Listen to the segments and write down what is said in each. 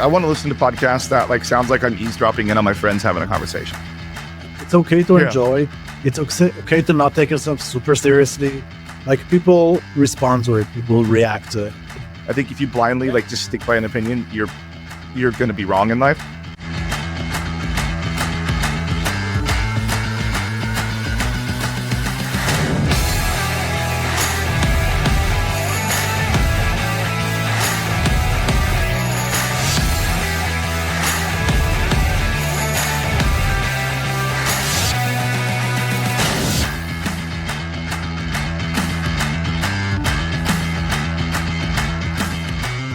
I want to listen to podcasts that like sounds like I'm eavesdropping in on my friends having a conversation. It's okay to enjoy. It's okay to not take yourself super seriously. Like, people respond to it, people react to it. I think if you blindly like just stick by an opinion, you're going to be wrong in life.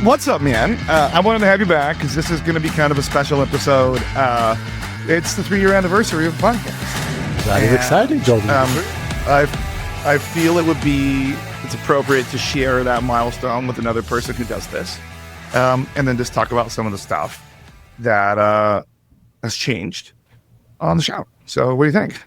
What's up, man? I wanted to have you back because this is going to be kind of a special episode. It's the 3-year anniversary of the podcast. That is exciting, Jordan. I feel it's appropriate to share that milestone with another person who does this, and then just talk about some of the stuff that has changed on the show. So, what do you think?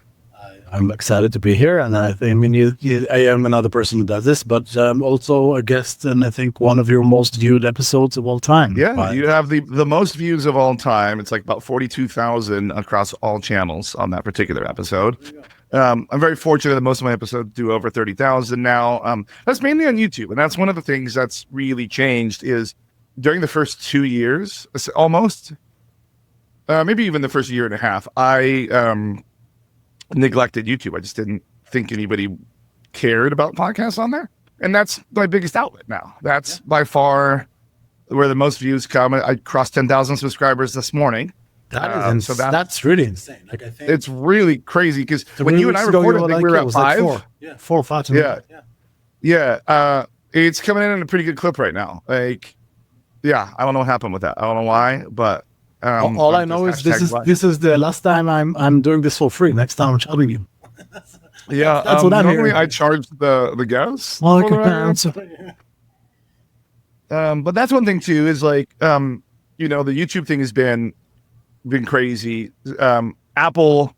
I'm excited to be here, and I am another person who does this, but I'm also a guest, and I think one of your most viewed episodes of all time. Yeah, you have the most views of all time. It's like about 42,000 across all channels on that particular episode. I'm very fortunate that most of my episodes do over 30,000 now. That's mainly on YouTube, and that's one of the things that's really changed is during the first 2 years, almost, maybe even the first year and a half, I neglected YouTube. I just didn't think anybody cared about podcasts on there. And that's my biggest outlet now. That's by far where the most views come. I crossed 10,000 subscribers this morning. That's really insane. Like, I think it's really crazy because when you and I recorded, we were at 5. Like 4 or 5. Yeah. It's coming in a pretty good clip right now. Like, yeah, I don't know what happened with that. I don't know why, but all I know is this is the last time I'm doing this for free. Next time I'm charging you. Yeah, that's what I'm normally hearing. I charge the guests. But that's one thing too. Is like the YouTube thing has been crazy. Apple,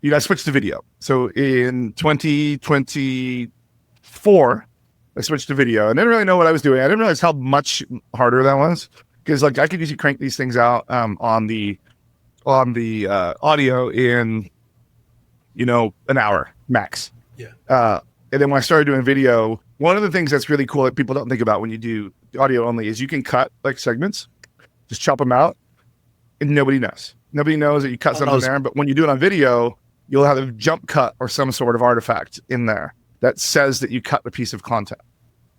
I switched to video. So in 2024, I switched to video, and I didn't really know what I was doing. I didn't realize how much harder that was. Because like I could usually crank these things out on the audio in an hour max. Yeah. And then when I started doing video, one of the things that's really cool that people don't think about when you do audio only is you can cut like segments, just chop them out, and nobody knows. Nobody knows that you cut something there. But when you do it on video, you'll have a jump cut or some sort of artifact in there that says that you cut a piece of content.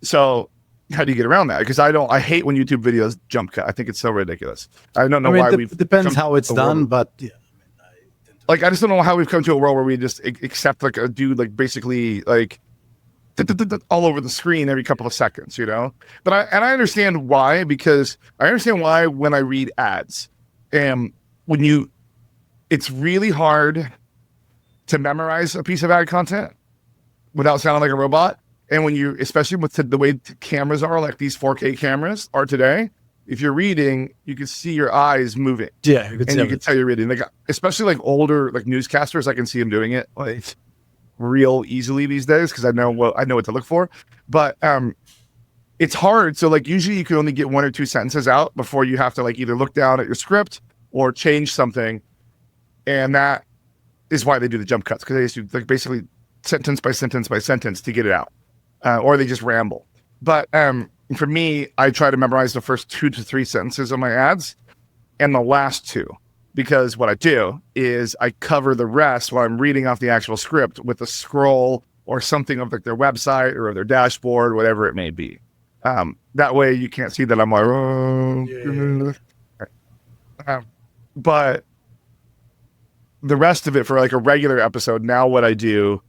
So how do you get around that? Because I hate when YouTube videos jump cut. I think it's so ridiculous. I don't know why we've... It depends how it's done, but yeah. I just don't know how we've come to a world where we just accept like a dude like basically like all over the screen every couple of seconds, But I understand why, because I understand why when I read ads, it's really hard to memorize a piece of ad content without sounding like a robot. And when especially with the way cameras are, like these 4K cameras are today, if you're reading, you can see your eyes moving. Yeah, you can tell you're reading. Like, especially like older like newscasters, I can see them doing it like real easily these days because I know what to look for. But it's hard. So like usually you can only get 1 or 2 sentences out before you have to like either look down at your script or change something, and that is why they do the jump cuts, because they used to like basically sentence by sentence by sentence to get it out. Or they just ramble. But for me, I try to memorize the first 2 to 3 sentences of my ads and the last 2. Because what I do is I cover the rest while I'm reading off the actual script with a scroll or something of like their website or their dashboard, whatever it may be. That way you can't see that I'm like, but the rest of it for like a regular episode, now what I do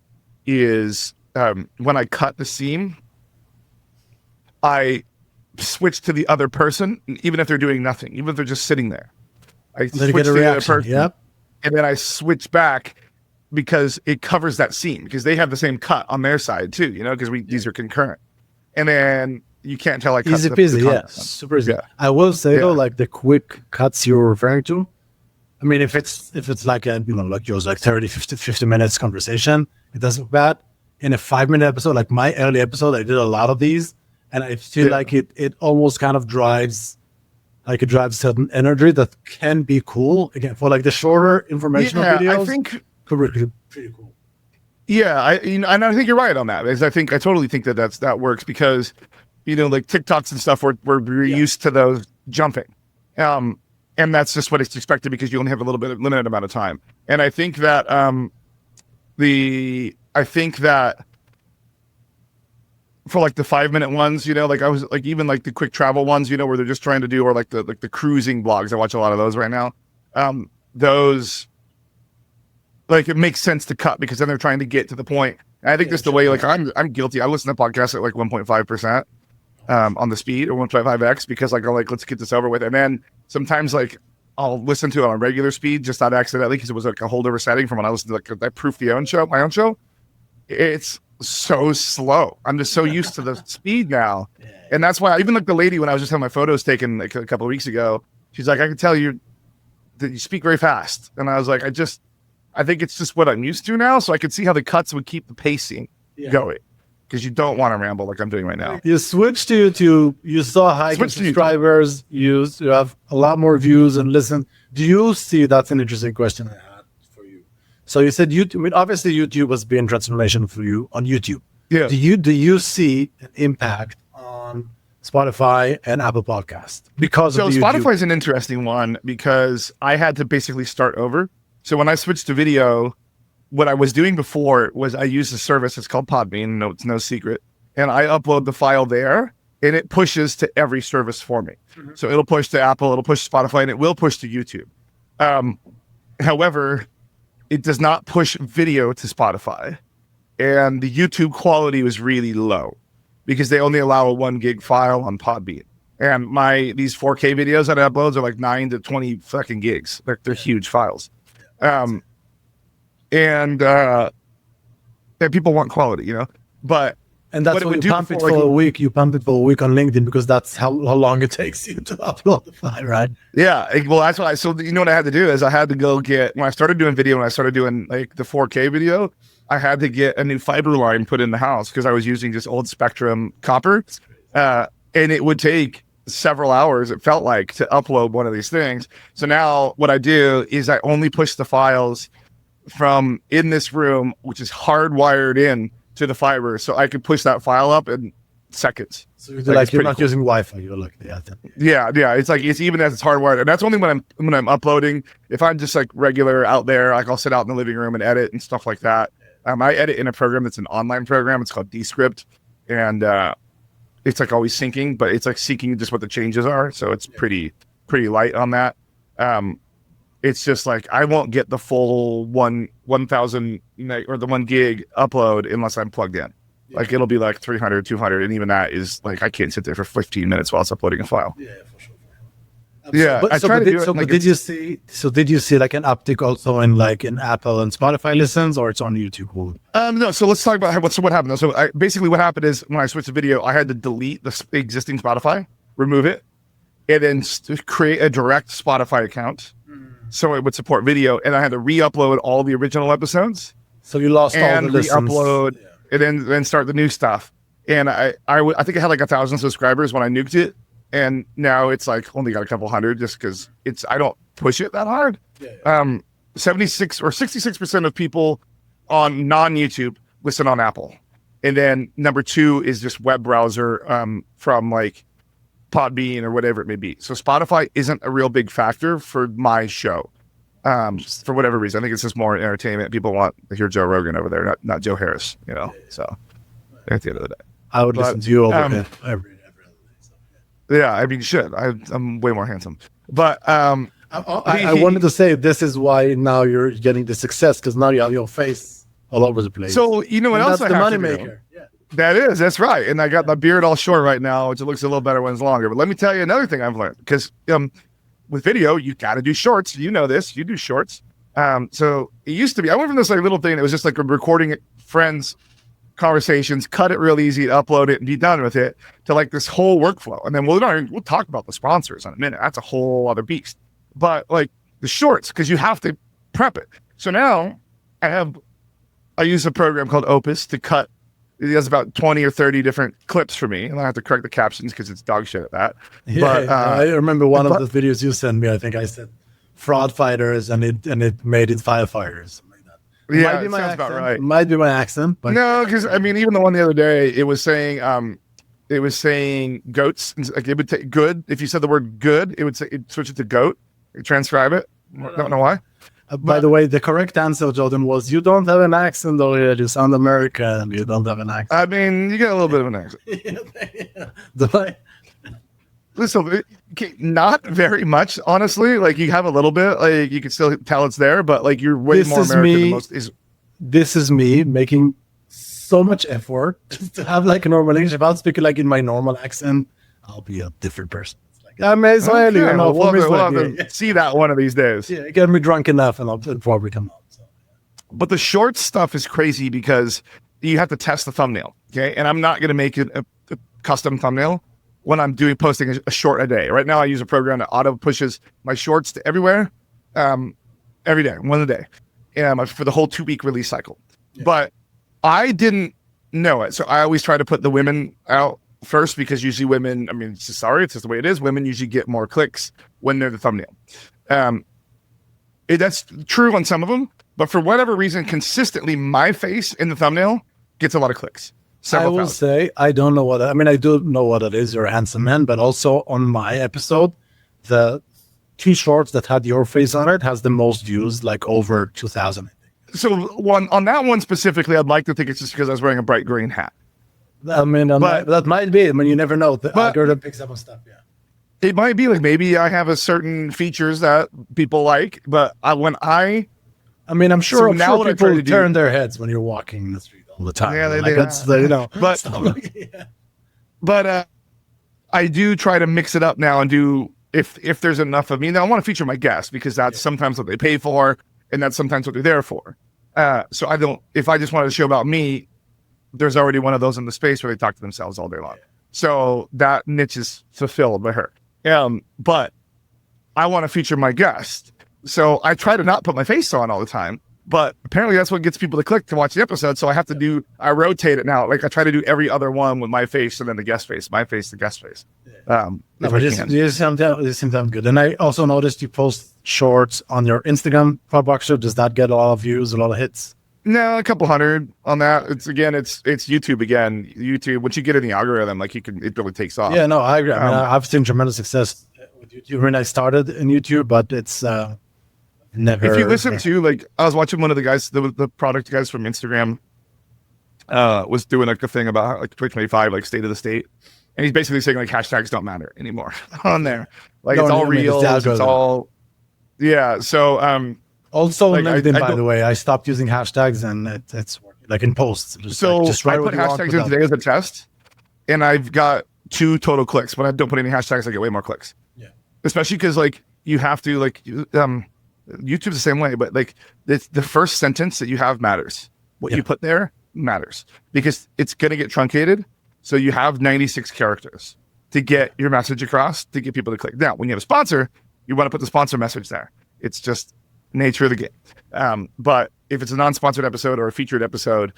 is... when I cut the seam, I switch to the other person, even if they're doing nothing, even if they're just sitting there. I switch to the other person, and then I switch back because it covers that seam, because they have the same cut on their side too, because these are concurrent. And then you can't tell I cut easy peasy, super easy. Yeah. I will say though, like the quick cuts you're referring to, I mean, if it's like like yours, like 30, 50 minutes conversation, it doesn't look bad. In a 5-minute episode, like my early episode, I did a lot of these, and I feel like it almost kind of drives like it drives certain energy that can be cool. Again, for like the shorter informational videos, I think pretty cool. Yeah, and I think you're right on that. Because I totally think that works because, like TikToks and stuff, we're used to those jumping, and that's just what it's expected because you only have a limited amount of time. And I think that for like the 5-minute ones, like I was like even like the quick travel ones, where they're just trying to do, or like the cruising blogs. I watch a lot of those right now. Those. Like it makes sense to cut because then they're trying to get to the point. And I think just the way, like I'm guilty. I listen to podcasts at like 1.5% on the speed or 1.5x because like I'm like, let's get this over with. And then sometimes like I'll listen to it on regular speed, just not accidentally because it was like a holdover setting from when I listened to like I proofed my own show. It's so slow. I'm just so used to the speed now. And that's why even like the lady, when I was just having my photos taken like a couple of weeks ago, she's like, I can tell you that you speak very fast. And I was like, I think it's just what I'm used to now, so I could see how the cuts would keep the pacing going because you don't want to ramble like I'm doing right now. You switched to YouTube. You saw high subscribers. You have a lot more views and listen. Do you see? That's an interesting question I had for you. So you said YouTube. I mean, obviously YouTube has been transformation for you on YouTube. Yeah. Do you see an impact on Spotify and Apple Podcast because of Spotify YouTube? is an interesting one because I had to basically start over. So when I switched to video, what I was doing before was I used a service. It's called Podbean. No, it's no secret. And I upload the file there, and it pushes to every service for me. Mm-hmm. So it'll push to Apple, it'll push to Spotify, and it will push to YouTube. However, it does not push video to Spotify. And the YouTube quality was really low because they only allow a 1 gig file on Podbean. And these 4K videos that I upload are like 9 to 20 fucking gigs. They're huge files. And people want quality, but that's what you pump it for a week. You pump it for a week on LinkedIn because that's how long it takes you to upload the file, right? Yeah. Well, that's why. So what I had to do is I had to go get, when I started doing video, when I started doing like the 4K video, I had to get a new fiber line put in the house because I was using just old Spectrum copper, and it would take several hours, it felt like, to upload one of these things. So now what I do is I only push the files from in this room, which is hardwired in to the fiber, so I could push that file up in seconds. So you're not using Wi-Fi. You're like yeah. It's like it's even as it's hardwired, and that's only when I'm uploading. If I'm just like regular out there, like I'll sit out in the living room and edit and stuff like that. I edit in a program that's an online program. It's called Descript, and it's like always syncing, but it's like syncing just what the changes are. So it's pretty light on that. It's just like I won't get the full 1,000 or the 1 gig upload unless I'm plugged in. Yeah. Like it'll be like 300, 200, and even that is like I can't sit there for 15 minutes while it's uploading a file. Yeah, for sure. Did you see like an uptick also in Apple and Spotify listens, or it's on YouTube? No. So let's talk about what happened. So basically what happened is when I switched to video, I had to delete the existing Spotify, remove it, and then create a direct Spotify account so it would support video, and I had to re-upload all the original episodes. So you lost all the listens. Re-upload and then start the new stuff. And I think I had like 1,000 subscribers when I nuked it. And now it's like only got a couple hundred just because I don't push it that hard. 76 or 66% of people on non-YouTube listen on Apple. And then number 2 is just web browser from like Podbean or whatever it may be. So Spotify isn't a real big factor for my show for whatever reason. I think it's just more entertainment. People want to hear Joe Rogan over there, not Joe Harris, So at the end of the day. I would listen to you over there every other day. So, yeah, I mean, you should. I'm way more handsome. But I wanted to say this is why now you're getting the success because now you have your face all over the place. So what else that's the money maker. Yeah. That's right. And I got my beard all short right now, which it looks a little better when it's longer. But let me tell you another thing I've learned because with video, you got to do shorts. You know this. You do shorts. So it used to be. I went from this like little thing that was just like recording friends' conversations, cut it real easy, upload it, and be done with it, to like this whole workflow. And then we'll talk about the sponsors in a minute. That's a whole other beast. But like the shorts, because you have to prep it. So now I use a program called Opus to cut He does about 20 or 30 different clips for me, and I have to correct the captions because it's dog shit at that. Yeah, I remember one of the videos you sent me. I think I said fraud fighters, and it made it firefighters. Yeah, it sounds about right. Might be my accent, but no, because I mean, even the one the other day, it was saying goats. Like it would take good. If you said the word good, it would say it switch it to goat. Transcribe it. Don't know why. By the way, the correct answer, Jordan, was you don't have an accent, or you sound American. You don't have an accent. I mean, you get a little bit of an accent. Do I? Listen, not very much, honestly. Like you have a little bit, like you can still tell it's there, but like you're way more American than most. This is me making so much effort just to have like a normal English. If I'm speaking like in my normal accent, I'll be a different person. I'm Israeli. Okay, we'll have to see that one of these days. Yeah, get me drunk enough and I'll probably come out. So. But the short stuff is crazy because you have to test the thumbnail. Okay. And I'm not going to make it a custom thumbnail when I'm posting a short a day. Right now, I use a program that auto pushes my shorts to everywhere every day, one a day, for the whole 2-week release cycle. Yeah. But I didn't know it. So I always try to put the women out first, because usually women, I mean, it's just the way it is. Women usually get more clicks when they're the thumbnail. That's true on some of them, but for whatever reason, consistently, my face in the thumbnail gets a lot of clicks. I will say, I don't know I do know what it is. You're a handsome man, but also on my episode, the 2 shorts that had your face on it has the most views, like over 2,000. So on that one specifically, I'd like to think it's just because I was wearing a bright green hat. I mean, that might be. I mean, you never know. The algorithm picks up on stuff. Yeah, it might be like maybe I have a certain features that people like, but I'm sure people turn their heads when you're walking in the street all the time. Yeah, that's you know. But I do try to mix it up now and do if there's enough of me. Now I want to feature my guests because that's sometimes what they pay for, and that's sometimes what they're there for. So I don't. If I just wanted to show about me, there's already one of those in the space where they talk to themselves all day long. So that niche is fulfilled by her. But I want to feature my guest. So I try to not put my face on all the time, but apparently that's what gets people to click to watch the episode. So I rotate it now. Like I try to do every other one with my face and then the guest face, my face, the guest face. This seems good. And I also noticed you post shorts on your Instagram, Boxer. Does that get a lot of views, a lot of hits? No, a couple hundred on that. It's YouTube again. YouTube, once you get in the algorithm, like it really takes off. Yeah, no, I agree. I mean, I've seen tremendous success with YouTube when I started in YouTube, but it's never. If you listen to, like, I was watching one of the guys, the product guys from Instagram, was doing like a thing about like 2025, like state of the state, and he's basically saying like hashtags don't matter anymore on there. Like it's all real. It's all, yeah. So also, like, LinkedIn, by the way, I stopped using hashtags and it's working, like in posts. Just I put hashtags in today as a test, and I've got 2 total clicks. When I don't put any hashtags, I get way more clicks. Yeah, especially because like you have to like YouTube's the same way, but like the first sentence that you have matters. What you put there matters because it's gonna get truncated. So you have 96 characters to get your message across to get people to click. Now, when you have a sponsor, you want to put the sponsor message there. It's just nature of the game. But if it's a non-sponsored episode or a featured episode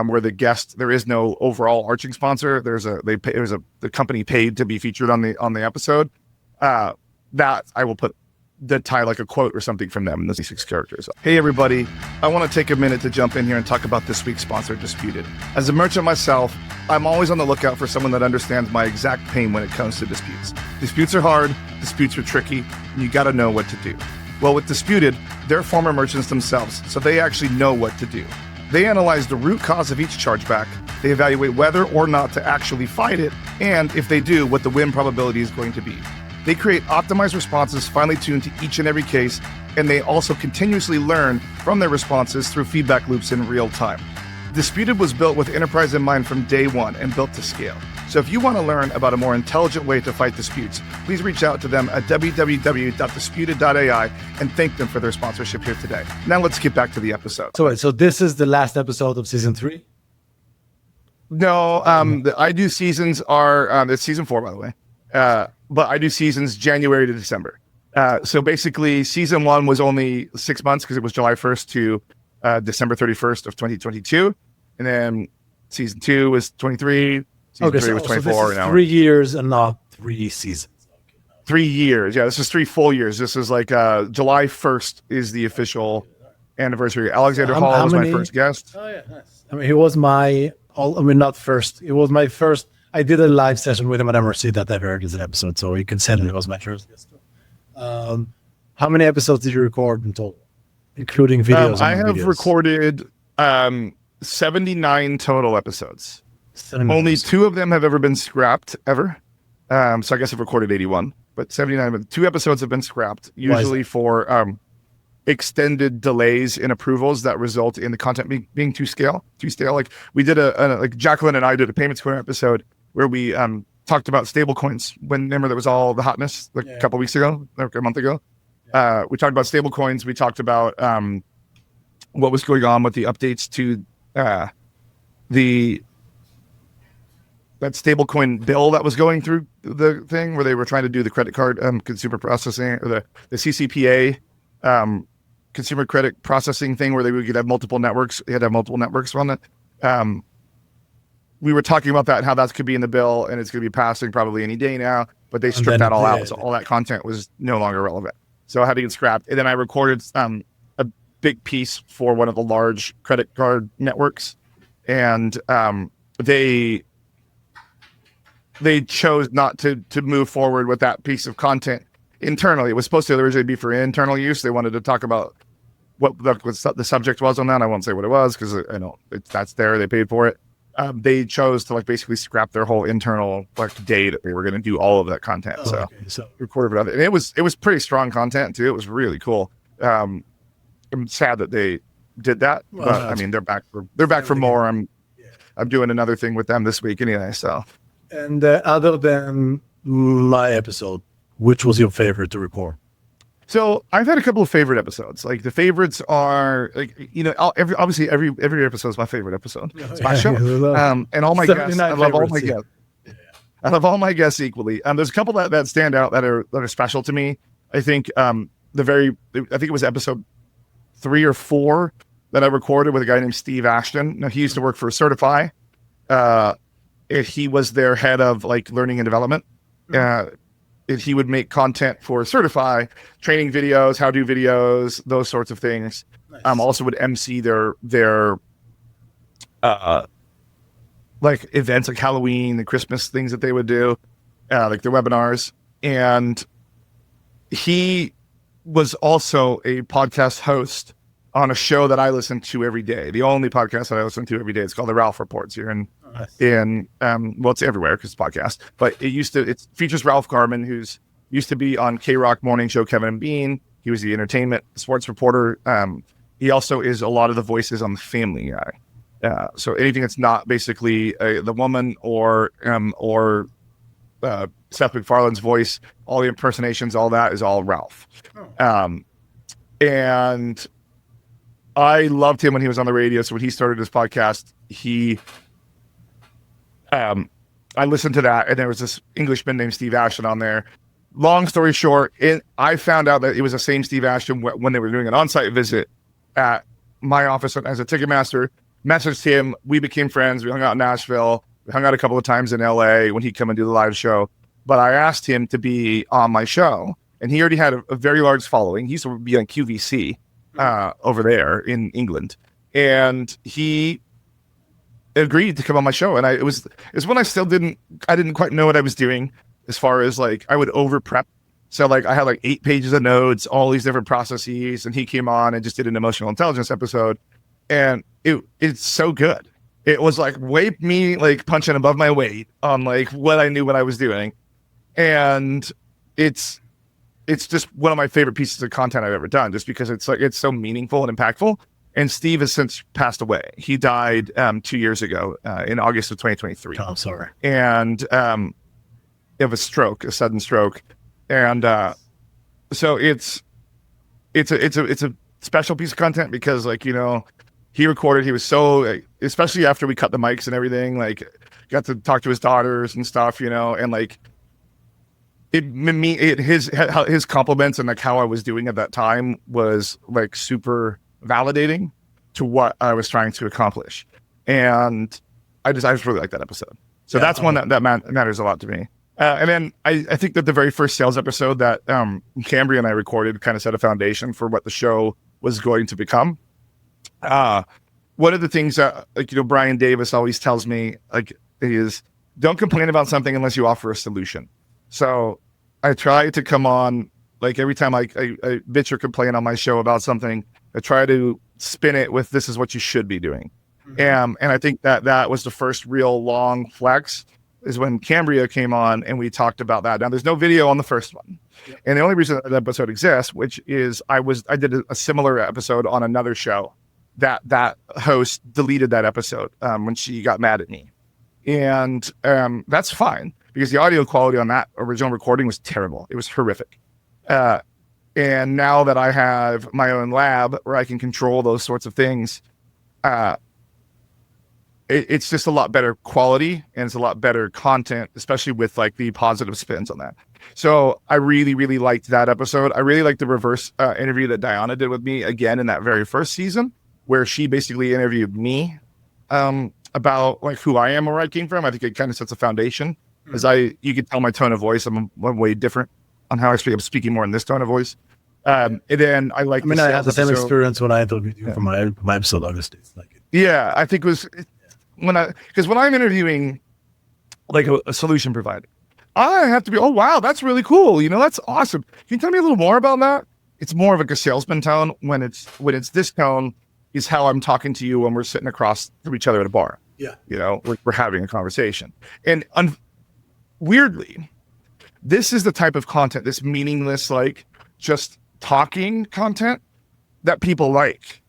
where the guest, there is no overall arching sponsor, the company paid to be featured on the episode, that I will put that tie like a quote or something from them in the 6 characters. Hey everybody, I want to take a minute to jump in here and talk about this week's sponsor, Disputed. As a merchant myself, I'm always on the lookout for someone that understands my exact pain when it comes to disputes. Disputes are hard, disputes are tricky, and you got to know what to do. Well, with Disputed, they're former merchants themselves, so they actually know what to do. They analyze the root cause of each chargeback, they evaluate whether or not to actually fight it, and if they do, what the win probability is going to be. They create optimized responses finely tuned to each and every case, and they also continuously learn from their responses through feedback loops in real time. Disputed was built with enterprise in mind from day one and built to scale. So if you want to learn about a more intelligent way to fight disputes, please reach out to them at www.disputed.ai and thank them for their sponsorship here today. Now let's get back to the episode. So this is the last episode of season 3? No, the I do seasons are, it's season 4, by the way. But I do seasons January to December. So basically season 1 was only 6 months because it was July 1st to December 31st of 2022. And then Season 2 was 23. Season 3 was 24. This is 3 years and not 3 seasons. 3 years. Yeah, this is 3 full years. This is like July 1st is the official anniversary. Alexander Hall was my first guest. Oh yeah, nice. I mean, he was not first. It was my first. I did a live session with him at MRC that I heard as an episode, so he considered it was my first guest. How many episodes did you record in total, including videos? I have recorded 79 total episodes. Only 2 of them have ever been scrapped ever. So I guess I've recorded 81, but 79. But 2 episodes have been scrapped, usually for extended delays in approvals that result in the content being too stale. Like we did like Jacqueline and I did a Payment Square episode where we talked about stable coins when, remember, there was all the hotness like a couple weeks ago, like a month ago. We talked about stable coins. We talked about what was going on with the updates to that stablecoin bill that was going through the thing where they were trying to do the credit card consumer processing, or the CCPA consumer credit processing thing where they could have multiple networks. They had to have multiple networks on it. We were talking about that and how that could be in the bill, and it's going to be passing probably any day now, but they stripped that all out. So all that content was no longer relevant. So I had to get scrapped. And then I recorded a big piece for one of the large credit card networks. And they chose not to move forward with that piece of content internally. It was supposed to originally be for internal use. They wanted to talk about what the subject was on that. I won't say what it was because I know that's there. They paid for it. They chose to like basically scrap their whole internal like day that they were going to do all of that content. So recorded it, and it was pretty strong content too. It was really cool. I'm sad that they did that, but I mean they're back for more. I'm doing another thing with them this week anyway. So. And other than my episode, which was your favorite to record? So I've had a couple of favorite episodes. Like the favorites are like, you know, every episode is my favorite episode. It's my show. And all my guests, I love all my guests. I love all my guests equally. There's a couple that stand out that are special to me. I think I think it was episode 3 or 4 that I recorded with a guy named Steve Ashton. Now he used to work for Certify. He was their head of like learning and development. He would make content for Certify, training videos, how-to videos, those sorts of things. Nice. Also would MC their like events like Halloween and Christmas things that they would do, like their webinars. And he was also a podcast host on a show that I listen to every day. The only podcast that I listen to every day. It's called The Ralph Reports here well, it's everywhere because it's podcast, but it features Ralph Garman, who's used to be on K-Rock Morning Show, Kevin and Bean. He was the entertainment sports reporter. He also is a lot of the voices on the Family Guy. So anything that's not basically the woman or Seth MacFarlane's voice, all the impersonations, all that is all Ralph. And I loved him when he was on the radio. So when he started his podcast, I listened to that, and there was this Englishman named Steve Ashton on there. Long story short, I found out that it was the same Steve Ashton when they were doing an on-site visit at my office as a Ticketmaster. Messaged him. We became friends. We hung out in Nashville. We hung out a couple of times in LA when he'd come and do the live show. But I asked him to be on my show, and he already had a very large following. He used to be on QVC over there in England, and he agreed to come on my show. And it was when I didn't quite know what I was doing as far as like I would over prep. So like I had like 8 pages of notes, all these different processes, and he came on and just did an emotional intelligence episode, and it's so good. It was like me like punching above my weight on like what I knew what I was doing, and it's just one of my favorite pieces of content I've ever done, just because it's so meaningful and impactful. And Steve has since passed away. He died 2 years ago in August of 2023. Oh, I'm sorry. And of a sudden stroke. And so it's a special piece of content because, like, you know, he was so, especially after we cut the mics and everything, like got to talk to his daughters and stuff, you know, and like his compliments and like how I was doing at that time was like super validating to what I was trying to accomplish. And I just really like that episode. So that's one that matters a lot to me. And then I think that the very first sales episode that Cambria and I recorded kind of set a foundation for what the show was going to become. One of the things that, like, Brian Davis always tells me, like, is don't complain about something unless you offer a solution. So I try to come on, like, every time I bitch or complain on my show about something, I try to spin it with, this is what you should be doing. And I think that was the first real long flex, is when Cambria came on and we talked about that. Now, there's no video on the first one. Yep. And the only reason that episode exists, which is I did a similar episode on another show that host deleted that episode when she got mad at me. And that's fine, because the audio quality on that original recording was terrible. It was horrific. And now that I have my own lab where I can control those sorts of things, it's just a lot better quality, and it's a lot better content, especially with like the positive spins on that. So I really, really liked that episode. I really liked the reverse interview that Diana did with me again in that very first season, where she basically interviewed me about like who I am and where I came from. I think it kind of sets a foundation, as you can tell my tone of voice. I'm way different on how I speak. I'm speaking more in this tone of voice. And then I like. I mean, I had the same experience when I interviewed you for my episode, obviously. It's like I think it was when I'm interviewing like a solution provider, I have to be, oh wow, that's really cool. That's awesome. Can you tell me a little more about that? It's more of like a salesman tone. When it's this tone is how I'm talking to you when we're sitting across from each other at a bar. Yeah. We're having a conversation. And weirdly, this is the type of content, this meaningless, like just talking content that people like.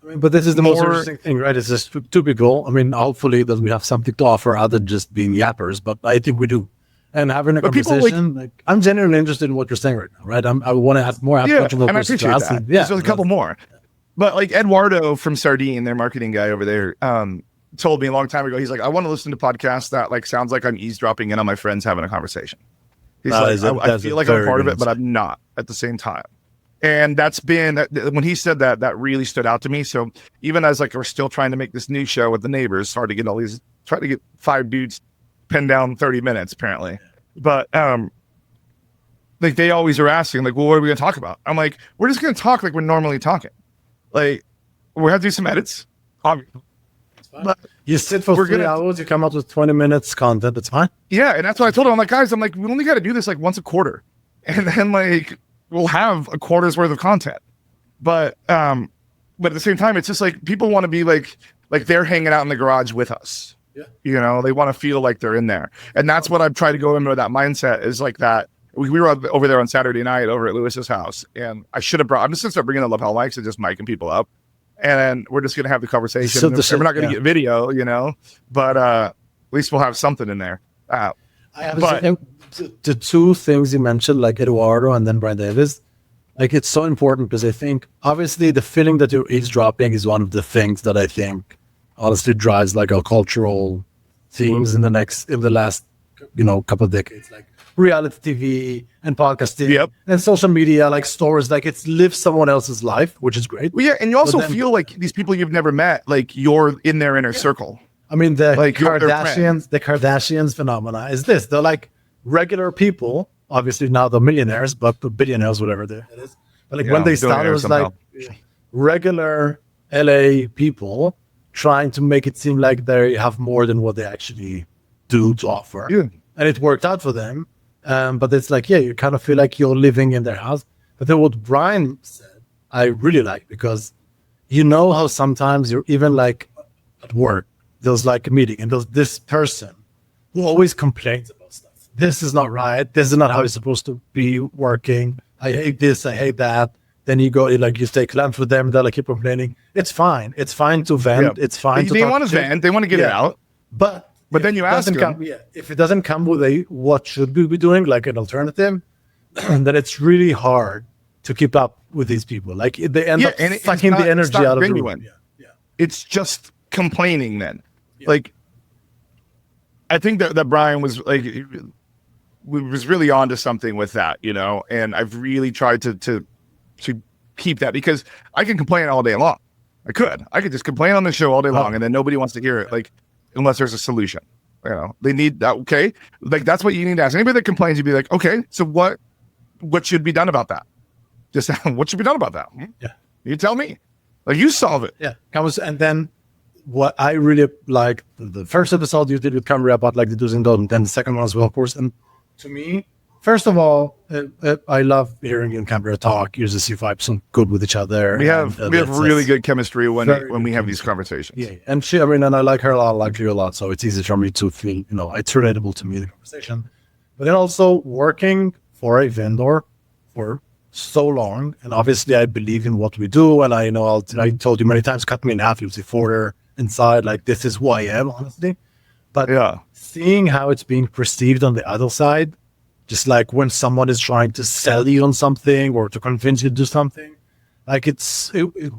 I mean, but this is the most interesting thing, right? It's just typical. I mean, hopefully that we have something to offer other than just being yappers, but I think we do. And having a conversation, I'm genuinely interested in what you're saying right now, right? I want to add more. And I appreciate that. There's a couple more. But like Eduardo from Sardine, their marketing guy over there, told me a long time ago, he's like, I want to listen to podcasts that like sounds like I'm eavesdropping in on my friends having a conversation. He's I feel like I'm a part of it, but I'm not at the same time. And that's been, when he said that really stood out to me. So even as like we're still trying to make this new show with the neighbors, trying to get 5 dudes pinned down 30 minutes apparently. But like they always are asking, like, well, what are we going to talk about? I'm like, we're just going to talk like we're normally talking. Like, we have to do some edits. But you sit for 3 hours, you come out with 20 minutes content. It's fine. Yeah, and that's what I told him. I'm like, guys, we only got to do this like once a quarter, and then like we'll have a quarter's worth of content. But at the same time, it's just like people want to be like they're hanging out in the garage with us. Yeah, they want to feel like they're in there, and that's what I've tried to go into that mindset. Is like that. We were over there on Saturday night over at Lewis's house, and I'm just going to start bringing the lapel mics and just miking people up. And we're just going to have the conversation. We're not going to get video, but at least we'll have something in there. The two things you mentioned, like Eduardo and then Brian Davis, like it's so important because I think obviously the feeling that you're eavesdropping is one of the things that I think honestly drives like our cultural themes in the last, couple of decades, like reality TV and podcasting and social media, like stories, like it's live someone else's life, which is great. Well, yeah, and you also feel like these people you've never met, like you're in their inner circle. I mean, the Kardashians phenomena is this. They're like regular people, obviously now they're millionaires, but billionaires, whatever it is. But like when they started, it was like regular LA people trying to make it seem like they have more than what they actually do to offer. Yeah. And it worked out for them. But it's like, you kind of feel like you're living in their house. But then what Brian said, I really like, because how sometimes you're even like at work, there's like a meeting and there's this person who always complains about stuff. This is not right. This is not how it's supposed to be working. I hate this. I hate that. Then you go, you take lunch with them. They'll keep complaining. It's fine. It's fine to vent. Yeah. It's fine they want to vent. They want to get it out. But then you ask them, if it doesn't come with what should we be doing, like an alternative, then it's really hard to keep up with these people. Like they end up sucking the energy out of the room. Yeah. It's just complaining then. Yeah. Like, I think that Brian was like, was really onto something with that, and I've really tried to keep that, because I can complain all day long. I could just complain on the show all day long, and then nobody wants to hear it. Like, unless there's a solution. They need that. Okay, like that's what you need to ask. Anybody that complains, you'd be like, okay, so what should be done about that? Just what should be done about that? Yeah, you tell me. Like you solve it. Yeah, and then what I really like the first episode you did with Cambria about like the do's and don'ts, and then the second one as well, of course. And to me, first of all, I love hearing you and Cambria talk. You just vibe so good with each other. We have really good chemistry when we have these conversations. Yeah, and and I like her a lot, I like you a lot, so it's easy for me to feel, it's relatable to me, the conversation. But then also working for a vendor for so long, and obviously I believe in what we do, and I told you many times, cut me in half, you'll see further inside, like this is who I am, honestly. But seeing how it's being perceived on the other side, just like when someone is trying to sell you on something or to convince you to do something, like it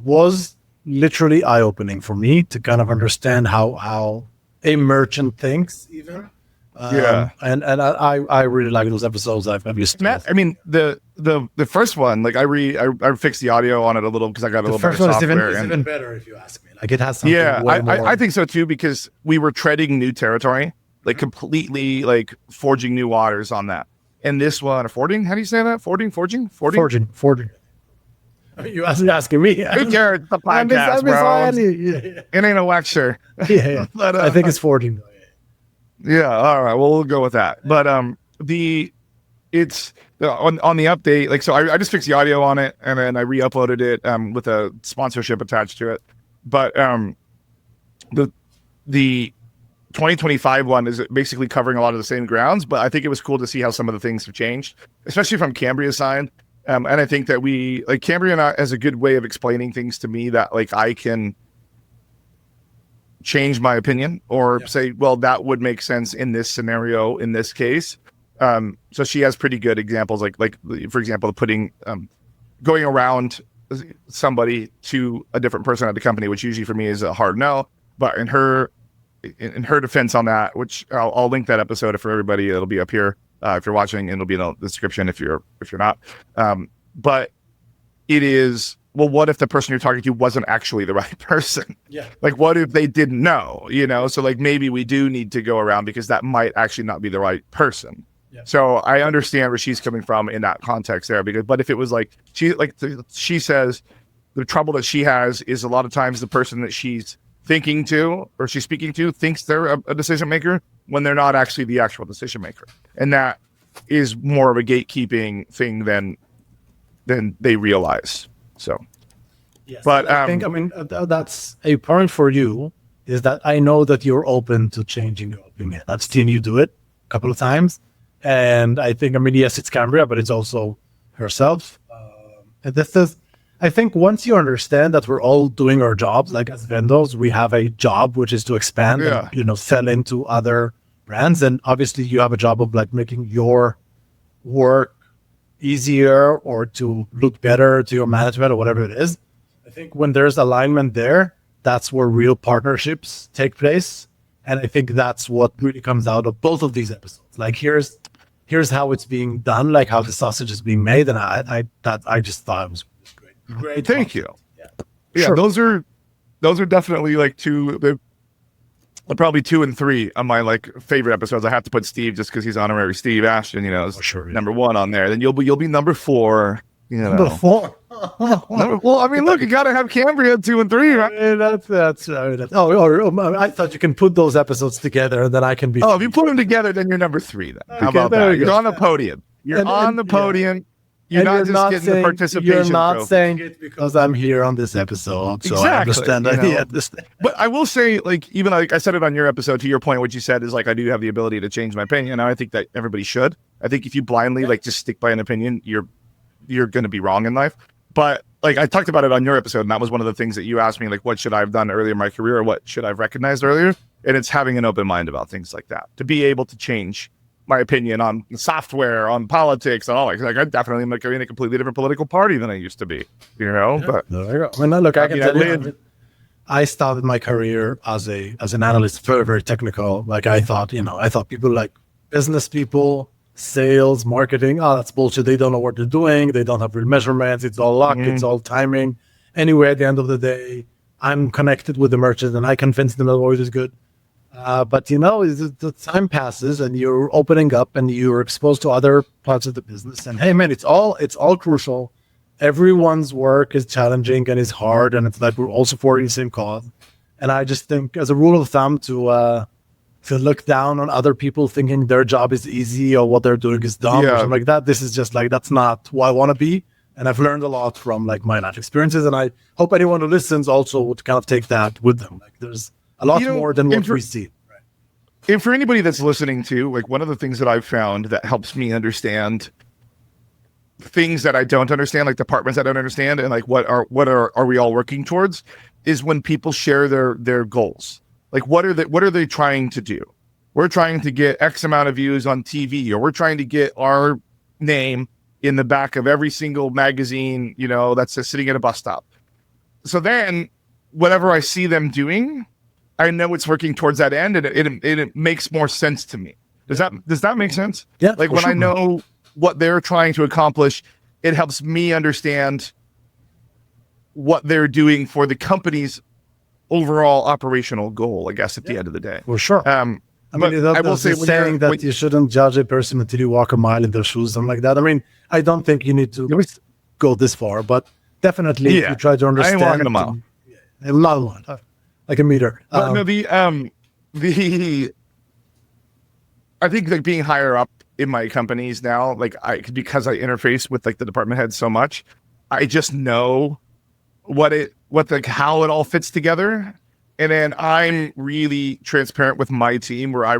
was literally eye-opening for me to kind of understand how a merchant thinks, even. And I really like those episodes. I've used. Matt, I mean the first one, like I fixed the audio on it a little because I got a little better software. The first one is even better if you ask me. Like it has something. Yeah, way more. I think so too, because we were treading new territory, like completely like forging new waters on that. And this one, forging? How do you say that? Forging. You asking me? Who cares? The podcast, bro. It ain't a lecture. Yeah. But, I think it's forging. Yeah. All right. Well, we'll go with that. But it's on the update. Like, so I just fixed the audio on it, and then I re-uploaded it with a sponsorship attached to it. But the 2025 one is basically covering a lot of the same grounds, but I think it was cool to see how some of the things have changed, especially from Cambria's side. And I think that Cambria has a good way of explaining things to me that like I can change my opinion or say, well, that would make sense in this scenario, in this case. So she has pretty good examples, like for example, putting going around somebody to a different person at the company, which usually for me is a hard no. But in her defense on that, which I'll link that episode for everybody, it'll be up here if you're watching, and it'll be in the description if you're not. But it is, well, what if the person you're talking to wasn't actually the right person? Yeah. Like, what if they didn't know? So like maybe we do need to go around because that might actually not be the right person. Yeah. So I understand where she's coming from in that context there, but if it was like she says the trouble that she has is a lot of times the person that she's thinking to or she's speaking to thinks they're a decision maker when they're not actually the actual decision maker, and that is more of a gatekeeping thing than they realize. So, yes, but I think that's a point for you, is that I know that you're open to changing your opinion. I've seen you do it a couple of times, and I think yes, it's Cambria, but it's also herself. And this is, I think, once you understand that we're all doing our jobs, like as vendors, we have a job which is to expand and sell into other brands, and obviously you have a job of like making your work easier or to look better to your management or whatever it is. I think when there's alignment there, that's where real partnerships take place, and I think that's what really comes out of both of these episodes. Like here's how it's being done, like how the sausage is being made, and I just thought it was great. Thank you. Yeah, sure. Those are definitely like probably 2 and 3 of my like favorite episodes. I have to put Steve just because he's honorary Steve Ashton, is number 1 on there. Then you'll be number 4. Number 4. Well, I mean, look, you got to have Cambria 2 and 3, right? I thought you can put those episodes together, and then I can be. Oh, if you put them together, then you're number 3. Then how about that? You're on the podium. You're on the podium. Yeah. You're not just getting the participation. You're not saying it because I'm here on this episode, so I understand. But I will say, like, even like I said it on your episode, to your point, what you said is like I do have the ability to change my opinion. Now I think that everybody should. I think if you blindly like just stick by an opinion, you're going to be wrong in life. But like I talked about it on your episode, and that was one of the things that you asked me, like, what should I have done earlier in my career, or what should I have recognized earlier? And it's having an open mind about things like that, to be able to change my opinion on software, on politics, and all that. Like I definitely am in a completely different political party than I used to be, But there you go. I mean, look, I can tell you, I started my career as an analyst, very, very technical. Like I thought people like business people, sales, marketing, that's bullshit. They don't know what they're doing. They don't have real measurements. It's all luck. It's all timing. Anyway, at the end of the day, I'm connected with the merchant, and I convince them that always is good. But the time passes and you're opening up and you're exposed to other parts of the business. And hey, man, it's all crucial. Everyone's work is challenging and is hard, and it's like we're all supporting the same cause. And I just think, as a rule of thumb, to look down on other people thinking their job is easy or what they're doing is dumb or something like that. This is just like, that's not who I want to be. And I've learned a lot from like my life experiences. And I hope anyone who listens also would kind of take that with them. Like there's a lot more than what we see. Right? And for anybody that's listening to, like one of the things that I've found that helps me understand things that I don't understand, like departments I don't understand, and like what are we all working towards, is when people share their goals. Like what are they trying to do? We're trying to get X amount of views on TV, or we're trying to get our name in the back of every single magazine, that's just sitting at a bus stop. So then whatever I see them doing, I know it's working towards that end, and it makes more sense to me. Does that make sense? Yeah. Like when I know what they're trying to accomplish, it helps me understand what they're doing for the company's overall operational goal, I guess, at the end of the day. For sure. I will say, saying that you shouldn't judge a person until you walk a mile in their shoes, something like that. I mean, I don't think you need to go this far, but definitely if you try to understand. I ain't walking a mile. A mile, like a meter. But no, I think like being higher up in my companies now, like because I interface with like the department heads so much, I just know how it all fits together. And then I'm really transparent with my team where I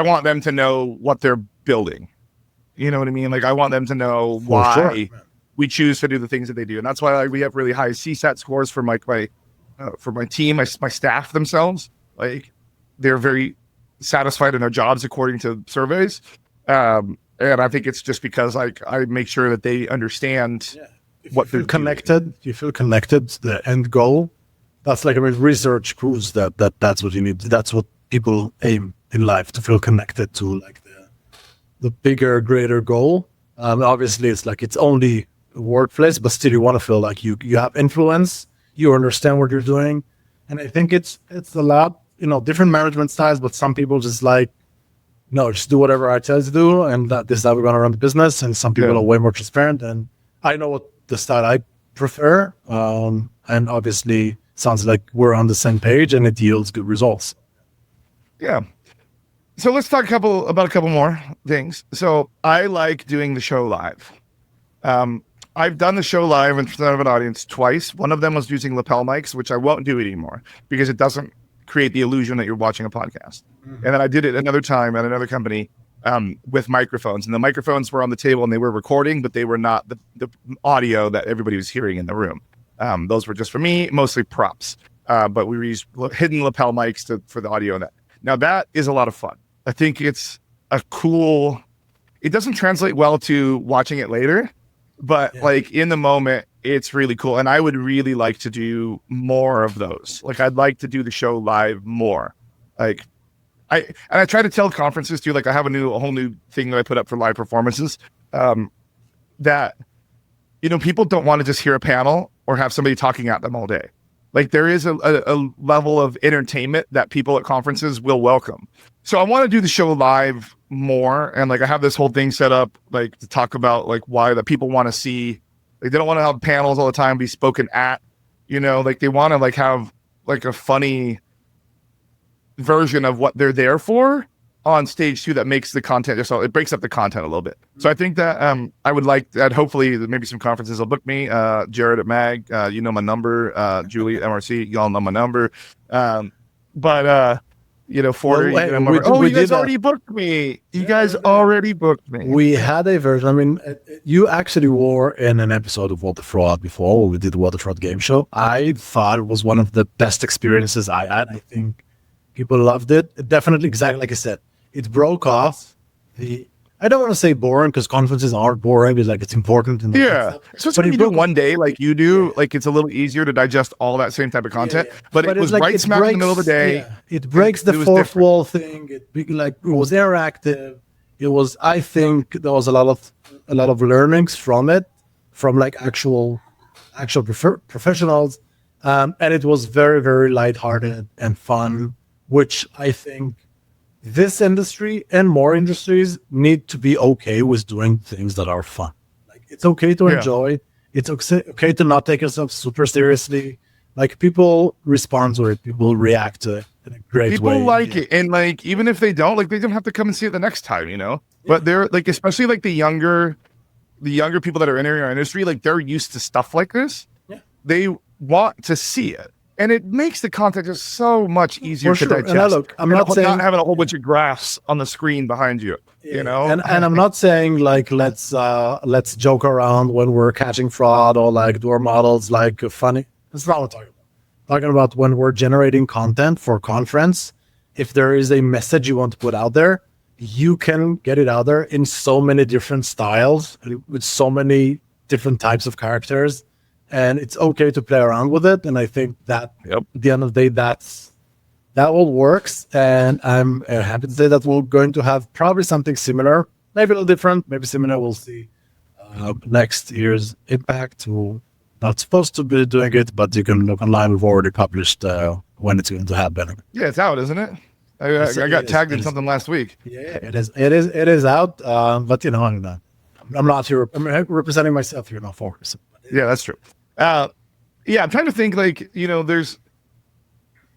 want them to know what they're building. You know what I mean? Like I want them to know why we choose to do the things that they do. And that's why we have really high CSAT scores for my team, my staff themselves. Like they're very satisfied in their jobs according to surveys. And I think it's just because like I make sure that they understand what they're connected. You feel connected to the end goal. That's like, research proves that's what you need. That's what people aim in life, to feel connected to like the bigger, greater goal. Obviously it's like, it's only a workplace, but still you want to feel like you have influence, you understand what you're doing. And I think it's a lot, different management styles, but some people just like, no, just do whatever I tell you to do. And this is how we're going to run the business. And some people are way more transparent. And I know what the style I prefer. And obviously sounds like we're on the same page and it yields good results. Yeah. So let's talk about a couple more things. So I like doing the show live. I've done the show live in front of an audience twice. One of them was using lapel mics, which I won't do anymore because it doesn't create the illusion that you're watching a podcast. Mm-hmm. And then I did it another time at another company with microphones. And the microphones were on the table and they were recording, but they were not the audio that everybody was hearing in the room. Those were just for me, mostly props. But we used hidden lapel mics for the audio. Now that is a lot of fun. I think it's it doesn't translate well to watching it later, but like in the moment, it's really cool. And I would really like to do more of those. Like I'd like to do the show live more. Like I try to tell conferences too, like I have a whole new thing that I put up for live performances, that, people don't want to just hear a panel or have somebody talking at them all day. Like there is a level of entertainment that people at conferences will welcome. So I want to do the show live more. And like, I have this whole thing set up, like to talk about like why that people want to see, like they don't want to have panels all the time, be spoken at, like they want to like have like a funny version of what they're there for on stage too, that makes the content, so it breaks up the content a little bit. So I think that I would like that. Hopefully maybe some conferences will book me. Jared at Mag, my number. Julie at MRC, y'all know my number. Porter, you guys already booked me. You guys already booked me. We had a version. You actually were in an episode of What the Fraud before. We did the What the Fraud game show. I thought it was one of the best experiences I had. I think people loved it. Definitely, exactly like I said. It broke off I don't want to say boring because conferences aren't boring. It's like it's important. So when you do one day, like you do, like it's a little easier to digest all that same type of content. But it was like right smack in the middle of the day. Yeah. It breaks the fourth wall thing. It was interactive. It was. I think there was a lot of learnings from it, from like actual professionals, and it was very, very lighthearted and fun. which I think this industry and more industries need to be okay with doing things that are fun. Like it's okay to enjoy. It's okay to not take yourself super seriously. Like people respond to it, people react to it in a great people way. People like it, and like even if they don't, like they don't have to come and see it the next time, you know. Yeah. But they're like, especially like the younger people that are entering our industry, like they're used to stuff like this. Yeah. They want to see it. And it makes the content just so much easier to digest. And look, I'm not saying not having a whole bunch of graphs on the screen behind you, you know. And I'm not saying like let's joke around when we're catching fraud or like do our models like funny. That's not what I'm talking about. I'm talking about when we're generating content for conference. If there is a message you want to put out there, you can get it out there in so many different styles with so many different types of characters. And it's okay to play around with it. And I think that at the end of the day, that all works. And I'm happy to say that we're going to have probably something similar, maybe a little different, maybe similar. We'll see next year's impact. We're not supposed to be doing it, but you can look online. We've already published when it's going to happen. Yeah, it's out, isn't it? I got tagged in something last week. Yeah, it is out. But you know, I'm not here. I'm representing myself here, not for. Yeah, that's true. I'm trying to think, like, you know,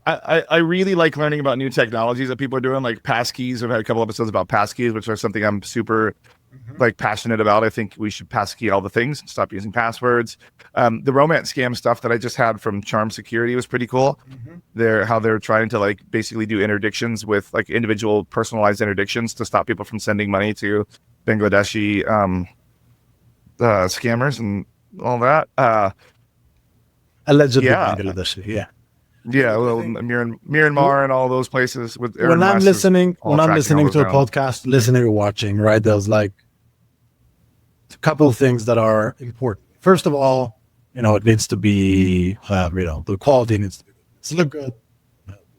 I really like learning about new technologies that people are doing, like passkeys. I've had a couple episodes about passkeys, which are something I'm super like passionate about. I think we should passkey all the things and stop using passwords. The romance scam stuff that I just had from Charm Security was pretty cool. How they're trying to like basically do interdictions with like individual personalized interdictions to stop people from sending money to Bangladeshi scammers and all that. Allegedly Bangladeshi, well, Myanmar and all those places. With when I'm listening to a podcast, listening or watching, right? There's like a couple of things that are important. First of all, you know, it needs to be, the quality needs to be good. It's look good.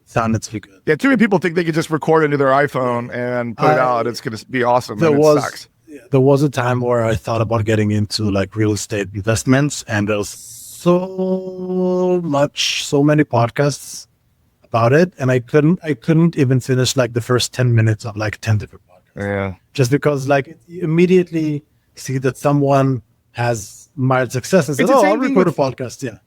Sound needs to be good. Yeah, too many people think they can just record into their iPhone and put it out. It's going to be awesome. Sucks. There was a time where I thought about getting into like real estate investments, and there's so many podcasts about it, and I couldn't even finish like the first 10 minutes of like 10 different podcasts. Yeah. Just because like you immediately see that someone has mild success and says, I'll record a podcast. Yeah.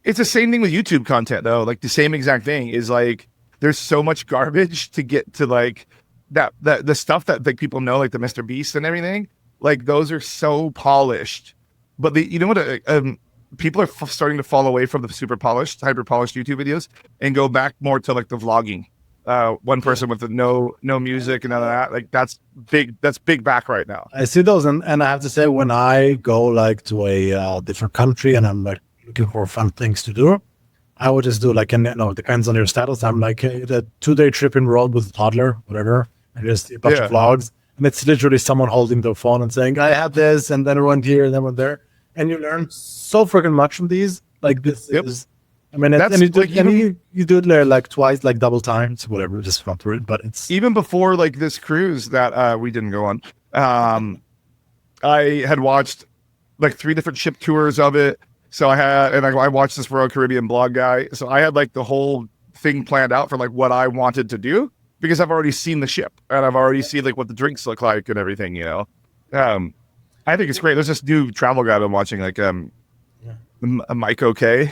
It's the same thing with YouTube content though. Like the same exact thing is like, there's so much garbage to get to like, that the stuff that like people know, like the Mr. Beast and everything, like those are so polished. But you know what? People are starting to fall away from the super polished, hyper polished YouTube videos and go back more to like the vlogging. One person with no music and none of that. Like that's big. That's big back right now. I see those, and I have to say, when I go like to a different country and I'm like looking for fun things to do, I would just do like, and it depends on your status. I'm like a 2-day trip in road with a toddler, whatever. And just a bunch of vlogs, and it's literally someone holding their phone and saying, I have this, and then I went here, and then went there. And you learn so freaking much from these. Like this is, I mean, and you do it like twice, like double times, whatever, just run through it. But it's even before like this cruise that we didn't go on. I had watched like 3 different ship tours of it. So I watched this Royal Caribbean blog guy. So I had like the whole thing planned out for like what I wanted to do, because I've already seen the ship and I've already seen like what the drinks look like and everything, you know. I think it's great. There's this new travel guy I've been watching, like Mike OK,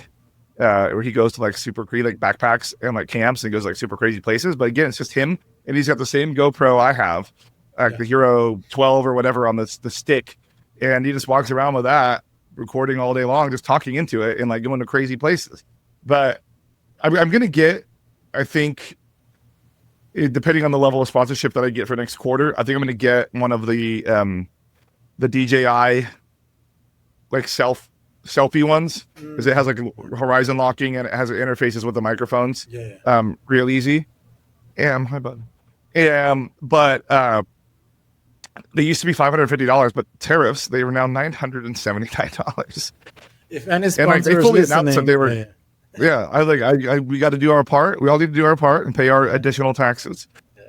where he goes to like super crazy like backpacks and like camps and goes like super crazy places. But again, it's just him, and he's got the same GoPro I have, the Hero 12 or whatever on the stick, and he just walks around with that, recording all day long, just talking into it and like going to crazy places. But I'm gonna get, I think, depending on the level of sponsorship that I get for next quarter, I think I'm going to get one of the DJI like selfie ones, because it has like horizon locking and it has interfaces with the microphones. Real easy. Hi bud. But they used to be $550, but tariffs, they were now $979. If any sponsors and like they fully announced that they were. We got to do our part. We all need to do our part and pay our additional taxes.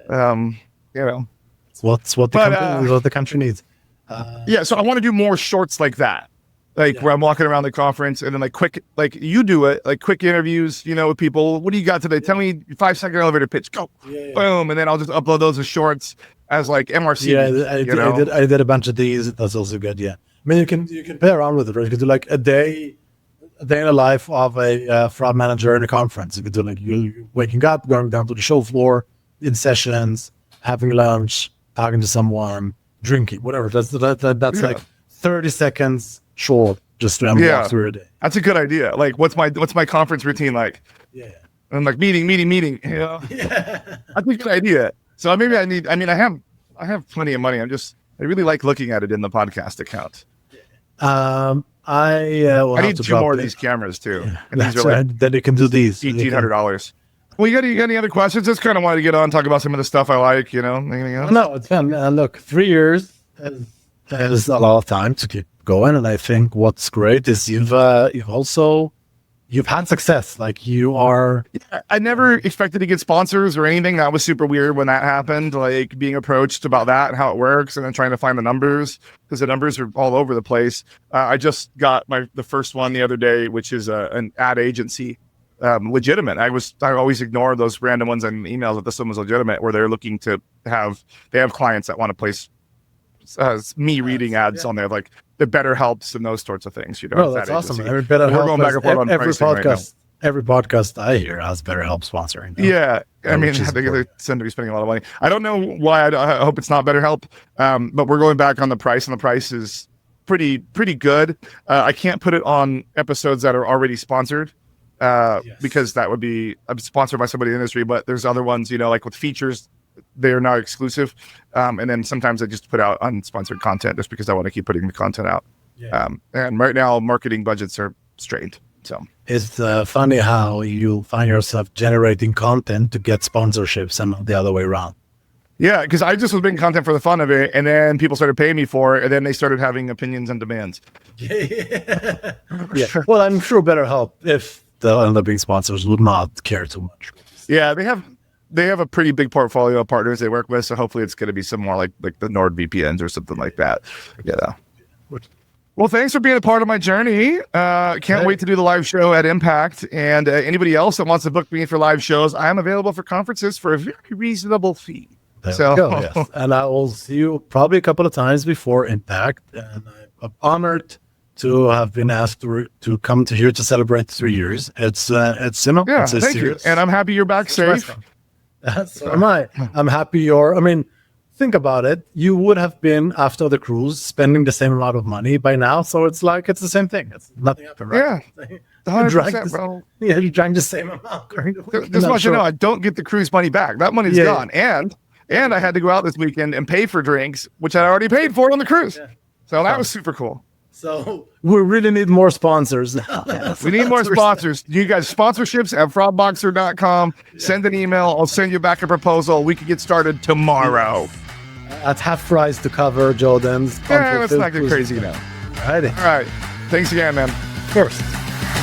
You know, it's what the country needs. So I want to do more shorts like that. like where I'm walking around the conference and then like quick, like you do it, like quick interviews, you know, with people. What do you got today? Tell me 5-second elevator pitch. Go. Boom. And then I'll just upload those as shorts as like MRC. Yeah, I did a bunch of these. That's also good. Yeah. I mean, you can play around with it, right? You can do like a day in the life of a fraud manager in a conference. You could do like you waking up, going down to the show floor, in sessions, having lunch, talking to someone, drinking, whatever. That's like 30 seconds short, just to walk through a day. That's a good idea. Like, what's my conference routine like? Yeah. And like meeting. You know? Yeah. That's a good idea. So maybe I have plenty of money. I really like looking at it in the podcast account. I need 2 more of these cameras too. Yeah, and these are like then you can do these $1,800. Well, you got any other questions? Just kind of wanted to get on, talk about some of the stuff I like, you know, anything else? No, it's fun. Look, 3 years is a lot of time to keep going. And I think what's great is you've had success. Like you are. I never expected to get sponsors or anything. That was super weird when that happened, like being approached about that and how it works and then trying to find the numbers because the numbers are all over the place. I just got the first one the other day, which is an ad agency. Legitimate. I always ignore those random ones in emails that this one was legitimate, where they're looking to they have clients that want to place me reading ads on there, like the better helps and those sorts of things. You know, no, that's awesome. We're going back and forth on every podcast. Every podcast I hear has BetterHelp sponsoring. Yeah, I mean, they tend to be spending a lot of money. I don't know why. I hope it's not BetterHelp, but we're going back on the price, and the price is pretty good. I can't put it on episodes that are already sponsored. Because that would be sponsored by somebody in the industry, but there's other ones, you know, like with features, they're not exclusive. And then sometimes I just put out unsponsored content just because I want to keep putting the content out. Yeah. And right now marketing budgets are strained. So it's funny how you find yourself generating content to get sponsorships and not the other way around. Yeah, because I just was making content for the fun of it, and then people started paying me for it, and then they started having opinions and demands. Yeah. Well, I'm sure BetterHelp, if the end up being sponsors, would not care too much. Yeah, they have a pretty big portfolio of partners they work with, so hopefully it's going to be some more like the NordVPNs or something like that. Yeah. Well, thanks for being a part of my journey. Can't wait to do the live show at Impact. And anybody else that wants to book me for live shows, I am available for conferences for a very reasonable fee. Yes. And I will see you probably a couple of times before Impact. And I'm honored to have been asked to come to here to celebrate 3 years. It's it's thank you. And I'm happy you're back safe. So am I. I'm happy think about it. You would have been after the cruise spending the same amount of money by now. So it's like it's the same thing. It's nothing happened, right? Yeah. 100%, bro. Yeah, you drank the same amount. Just want you to know, I don't get the cruise money back. That money's gone. And I had to go out this weekend and pay for drinks, which I already paid for on the cruise. Yeah. So that was super cool. So we really need more sponsors. We need more sponsors. You guys, sponsorships at fraudboxer.com. Send an email. I'll send you back a proposal. We can get started tomorrow. At half price to cover Jordan's. Yeah, let's not get crazy now. All right. Thanks again, man. First.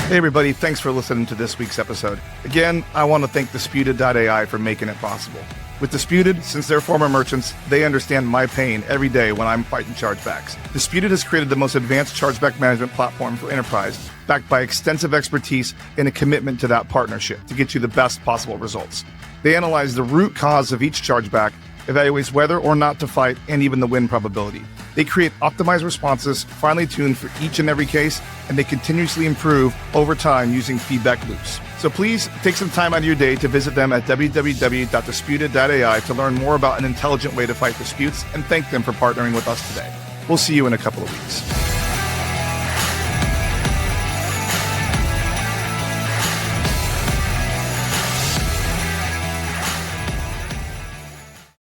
Hey, everybody. Thanks for listening to this week's episode. Again, I want to thank Disputed.ai for making it possible. With Disputed, since they're former merchants, they understand my pain every day when I'm fighting chargebacks. Disputed has created the most advanced chargeback management platform for enterprise, backed by extensive expertise and a commitment to that partnership to get you the best possible results. They analyze the root cause of each chargeback, evaluates whether or not to fight, and even the win probability. They create optimized responses, finely tuned for each and every case, and they continuously improve over time using feedback loops. So please take some time out of your day to visit them at www.disputed.ai to learn more about an intelligent way to fight disputes and thank them for partnering with us today. We'll see you in a couple of weeks.